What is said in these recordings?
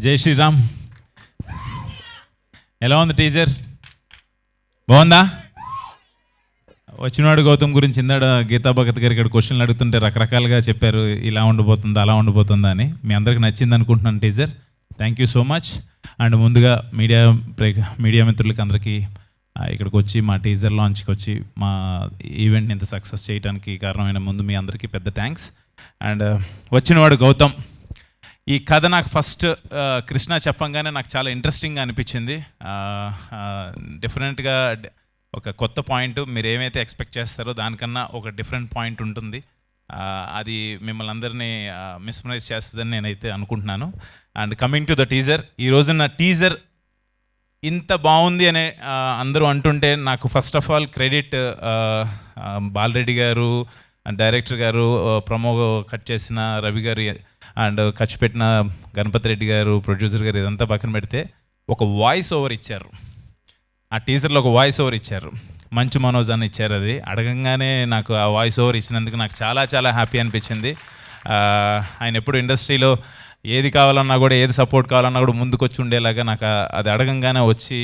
జై శ్రీరామ్. ఎలా ఉంది టీజర్? బాగుందా? వచ్చినవాడు గౌతమ్ గురించి ఇందాడ గీతా భగత్ గారు ఇక్కడ క్వశ్చన్లు అడుగుతుంటే రకరకాలుగా చెప్పారు, ఇలా ఉండబోతుందా అలా ఉండబోతుందా అని. మీ అందరికి నచ్చింది అనుకుంటున్నాను teaser. Thank you so much. And ముందుగా మీడియా మిత్రులకి అందరికీ ఇక్కడికి వచ్చి మా టీజర్ లాంచ్కి వచ్చి మా ఈవెంట్ని ఇంత సక్సెస్ చేయడానికి కారణమైన ముందు మీ అందరికీ పెద్ద థ్యాంక్స్. అండ్ వచ్చినవాడు గౌతమ్, ఈ కథ నాకు ఫస్ట్ కృష్ణ చెప్పంగానే నాకు చాలా ఇంట్రెస్టింగ్గా అనిపించింది. డిఫరెంట్గా ఒక కొత్త పాయింట్, మీరు ఏమైతే ఎక్స్పెక్ట్ చేస్తారో దానికన్నా ఒక డిఫరెంట్ పాయింట్ ఉంటుంది. అది మిమ్మల్ని అందరినీ మిస్మరైజ్ చేస్తుందని నేనైతే అనుకుంటున్నాను. And coming to the teaser, ఈ రోజున టీజర్ ఇంత బాగుంది అనే అందరూ అంటుంటే నాకు first of all credit Bala Reddy గారు, డైరెక్టర్ గారు, ప్రమో కట్ చేసిన రవి గారు అండ్ ఖర్చు పెట్టిన గణపతి రెడ్డి గారు, ప్రొడ్యూసర్ గారు, ఇదంతా పక్కన పెడితే ఒక వాయిస్ ఓవర్ ఇచ్చారు. ఆ టీజర్లో ఒక వాయిస్ ఓవర్ ఇచ్చారు, మంచు మనోజ్ అని ఇచ్చారు. అది అడగంగానే నాకు ఆ వాయిస్ ఓవర్ ఇచ్చినందుకు నాకు చాలా చాలా హ్యాపీ అనిపించింది. ఆయన ఎప్పుడు ఇండస్ట్రీలో ఏది కావాలన్నా కూడా, ఏది సపోర్ట్ కావాలన్నా కూడా ముందుకు వచ్చి ఉండేలాగా నాకు అది అడగంగానే వచ్చి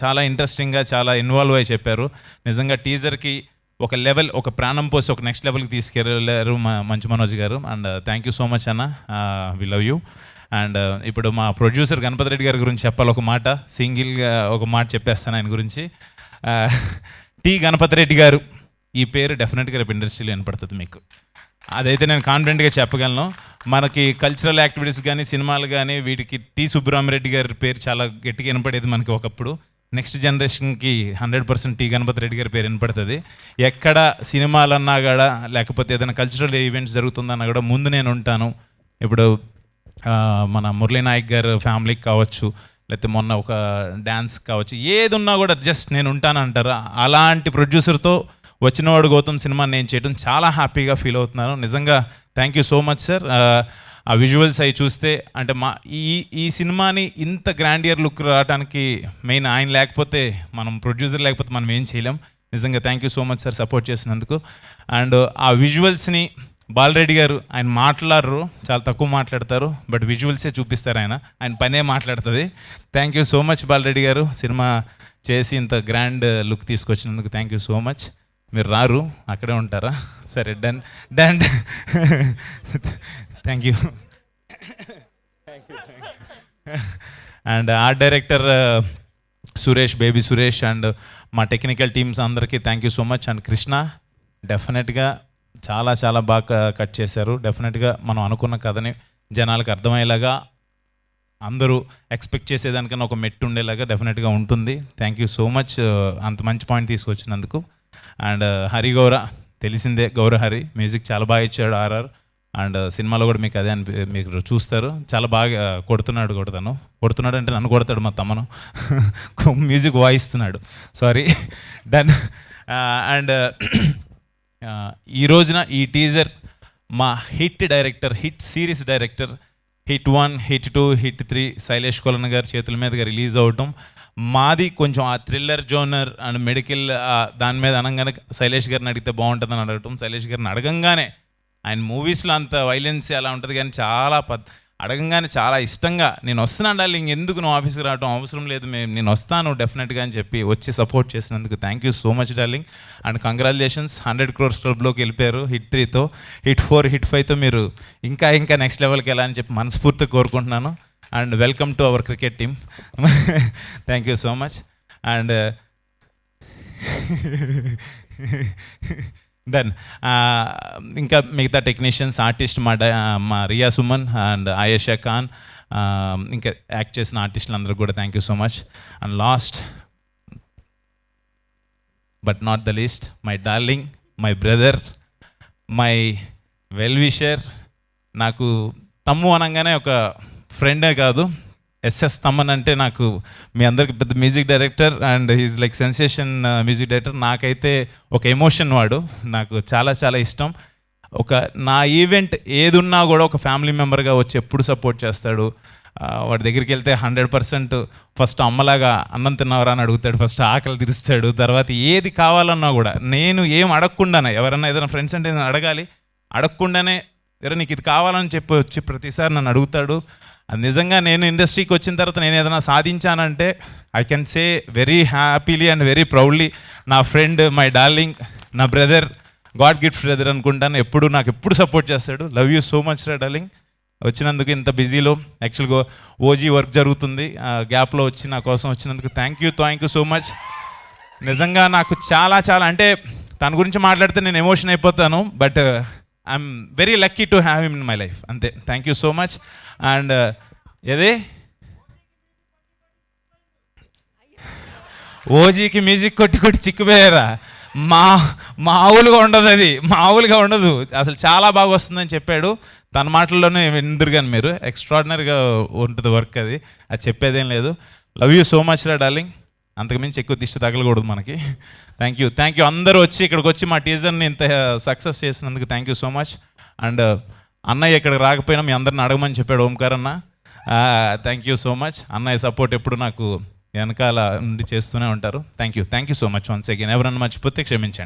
చాలా ఇంట్రెస్టింగ్గా చాలా ఇన్వాల్వ్ అయ్యి చెప్పారు. నిజంగా టీజర్కి ఒక లెవెల్, ఒక ప్రాణం పోసి ఒక నెక్స్ట్ లెవెల్కి తీసుకెళ్ళారు మంచు మనోజ్ గారు. And thank you so much అన్న, వి లవ్ యూ. అండ్ ఇప్పుడు మా ప్రొడ్యూసర్ గణపతి రెడ్డి గారి గురించి చెప్పాలి. ఒక మాట సింగిల్గా ఒక మాట చెప్పేస్తాను ఆయన గురించి. టి గణపతి రెడ్డి గారు, ఈ పేరు డెఫినెట్గా రేపు ఇండస్ట్రీలో వినపడుతుంది మీకు, అదైతే నేను కాన్ఫిడెంట్గా చెప్పగలను. మనకి కల్చరల్ యాక్టివిటీస్ కానీ, సినిమాలు కానీ, వీటికి టి సుబ్బరామిరెడ్డి గారి పేరు చాలా గట్టిగా వినపడేది మనకి ఒకప్పుడు. నెక్స్ట్ జనరేషన్కి 100% టి గణపతి రెడ్డి గారి పేరు వినపడుతుంది. ఎక్కడ సినిమాలన్నా కూడా, లేకపోతే ఏదైనా కల్చరల్ ఈవెంట్స్ జరుగుతుందన్నా కూడా ముందు నేను ఉంటాను. ఇప్పుడు మన మురళీ నాయక్ గారు ఫ్యామిలీకి కావచ్చు, లేకపోతే మొన్న ఒక డ్యాన్స్ కావచ్చు, ఏది ఉన్నా కూడా జస్ట్ నేను ఉంటాను అంటారు. అలాంటి ప్రొడ్యూసర్తో వచ్చినవాడు గౌతమ్ సినిమా నేను చేయడం చాలా హ్యాపీగా ఫీల్ అవుతున్నాను. నిజంగా thank you so much sir. ఆ విజువల్స్ అవి చూస్తే అంటే ఈ సినిమాని ఇంత గ్రాండియర్ లుక్ రావడానికి మెయిన్ ఆయన లేకపోతే, మనం ప్రొడ్యూసర్ లేకపోతే మనం ఏం చేయలేం. నిజంగా thank you so much sir support చేసినందుకు. అండ్ ఆ విజువల్స్ని బాలరెడ్డి గారు, ఆయన మాట్లాడరు, చాలా తక్కువ మాట్లాడతారు, బట్ విజువల్సే చూపిస్తారు. ఆయన పనే మాట్లాడుతుంది. Thank you so much Bala Reddy garu, సినిమా చేసి ఇంత గ్రాండ్ లుక్ తీసుకొచ్చినందుకు థ్యాంక్ యూ సో మచ్. మీరు రారు, అక్కడే ఉంటారా? సరే, done done. Thank you. And art director Suresh, baby Suresh, and మా టెక్నికల్ టీమ్స్ అందరికీ thank you so much. And Krishna డెఫినెట్గా చాలా చాలా బాగా కట్ చేశారు. డెఫినెట్గా మనం అనుకున్న కథని జనాలకు అర్థమయ్యేలాగా, అందరూ ఎక్స్పెక్ట్ చేసేదానికన్నా ఒక మెట్టు ఉండేలాగా డెఫినెట్గా ఉంటుంది. థ్యాంక్ యూ సో మచ్ అంత మంచి పాయింట్ తీసుకొచ్చినందుకు. అండ్ హరి గౌర, తెలిసిందే, గౌర హరి మ్యూజిక్ చాలా బాగా ఇచ్చాడు ఆర్ఆర్. అండ్ సినిమాలో కూడా మీకు అదే మీరు చూస్తారు, చాలా బాగా కొడుతున్నాడు అంటే నన్ను కొడతాడు మా తమ్మను. మ్యూజిక్ వాయిస్తున్నాడు, సారీ, డన్. అండ్ ఈ రోజున ఈ టీజర్ మా hit director, hit series director, hit 1, hit 2, hit 3 Sailesh Kolanu గారి చేతుల మీదుగా రిలీజ్ అవటం, మాది కొంచెం ఆ థ్రిల్లర్ జోనర్ అండ్ మెడికల్ దాని మీద అనగానే శైలేష్ గారిని అడిగితే బాగుంటుందని అడగటం. శైలేష్ గారిని అడగంగానే, ఆయన మూవీస్లో అంత వైలెన్స్ అలా ఉంటుంది కానీ చాలా అడగంగానే చాలా ఇష్టంగా, నేను వస్తున్నాను డార్లింగ్, ఎందుకు నువ్వు ఆఫీస్కి రావడం అవసరం లేదు, నేను వస్తాను డెఫినెట్గా అని చెప్పి వచ్చి సపోర్ట్ చేసినందుకు thank you so much darling. And congratulations, 100 crores క్లబ్లోకి వెళ్ళిపోయారు. హిట్ 3తో, హిట్ 4, హిట్ 5తో మీరు ఇంకా నెక్స్ట్ లెవెల్కి వెళ్ళాలని చెప్పి మనస్ఫూర్తిగా కోరుకుంటున్నాను. And welcome to our cricket team. Thank you so much. And done. ఇంకా మిగతా టెక్నీషియన్స్, ఆర్టిస్ట్, మా రియా సుమన్ అండ్ ఆయేషా ఖాన్, ఇంకా యాక్ట్ చేసిన ఆర్టిస్టులు అందరూ కూడా thank you so much. And last but not the least, my darling, my brother, my well wisher. నాకు తమ్ము అనగానే ఒక ఫ్రెండే కాదు, ఎస్ఎస్ తమ్మన్ అంటే నాకు మీ అందరికి పెద్ద music director and he's like sensation music director. నాకైతే ఒక ఎమోషన్ వాడు, నాకు చాలా చాలా ఇష్టం. నా ఈవెంట్ ఏది ఉన్నా కూడా ఒక ఫ్యామిలీ మెంబర్గా వచ్చి ఎప్పుడు సపోర్ట్ చేస్తాడు. వాడి దగ్గరికి వెళ్తే 100% ఫస్ట్ అమ్మలాగా అన్నం తిన్నవరా అని అడుగుతాడు, ఫస్ట్ ఆకలి తీరుస్తాడు, తర్వాత ఏది కావాలన్నా కూడా నేను ఏం అడగకుండానే, ఎవరన్నా ఏదైనా ఫ్రెండ్స్ అంటే నేను అడగాలి, అడగకుండానే నీకు ఇది కావాలని చెప్పి వచ్చి ప్రతిసారి నన్ను అడుగుతాడు. అది నిజంగా నేను ఇండస్ట్రీకి వచ్చిన తర్వాత నేను ఏదైనా సాధించానంటే I can say very happily and very proudly నా ఫ్రెండ్, మై డార్లింగ్, నా బ్రదర్, గాడ్ గిఫ్ట్ బ్రదర్ అనుకుంటాను. నాకు ఎప్పుడు సపోర్ట్ చేస్తాడు. లవ్ యూ సో మచ్ రా డార్లింగ్. వచ్చినందుకు ఇంత బిజీలో యాక్చువల్గా ఓజీ వర్క్ జరుగుతుంది, గ్యాప్లో వచ్చి నా కోసం వచ్చినందుకు థ్యాంక్ యూ సో మచ్. నిజంగా నాకు చాలా చాలా అంటే తన గురించి మాట్లాడితే నేను ఎమోషన్ అయిపోతాను. But I'm very lucky to have him in my life. అంతే. Thank you so much. And ఏదే ఓజీకి మ్యూజిక్ కొట్టి చిక్కుపోయారా? మామూలుగా ఉండదు, అది మామూలుగా ఉండదు. అసలు చాలా బాగా వస్తుందని చెప్పాడు. తన మాటల్లోనే విందురు కానీ మీరు, ఎక్స్ట్రాడినరీగా ఉంటుంది వర్క్. అది చెప్పేదేం లేదు. లవ్ యూ సో మచ్ రా డార్లింగ్. అంతకుమించి ఎక్కువ దిష్టి తగలకూడదు మనకి. థ్యాంక్ యూ అందరూ వచ్చి ఇక్కడికి వచ్చి మా టీజర్ని ఇంత సక్సెస్ చేసినందుకు thank you so much. And అన్నయ్య ఇక్కడికి రాకపోయినా మీ అందరిని అడగమని చెప్పాడు ఓంకార్ అన్న. Thank you so much. అన్నయ్య సపోర్ట్ ఎప్పుడు నాకు వెనకాల నుండి చేస్తూనే ఉంటారు. Thank you so much once again. ఎవరన్నా మర్చిపోతే క్షమించండి.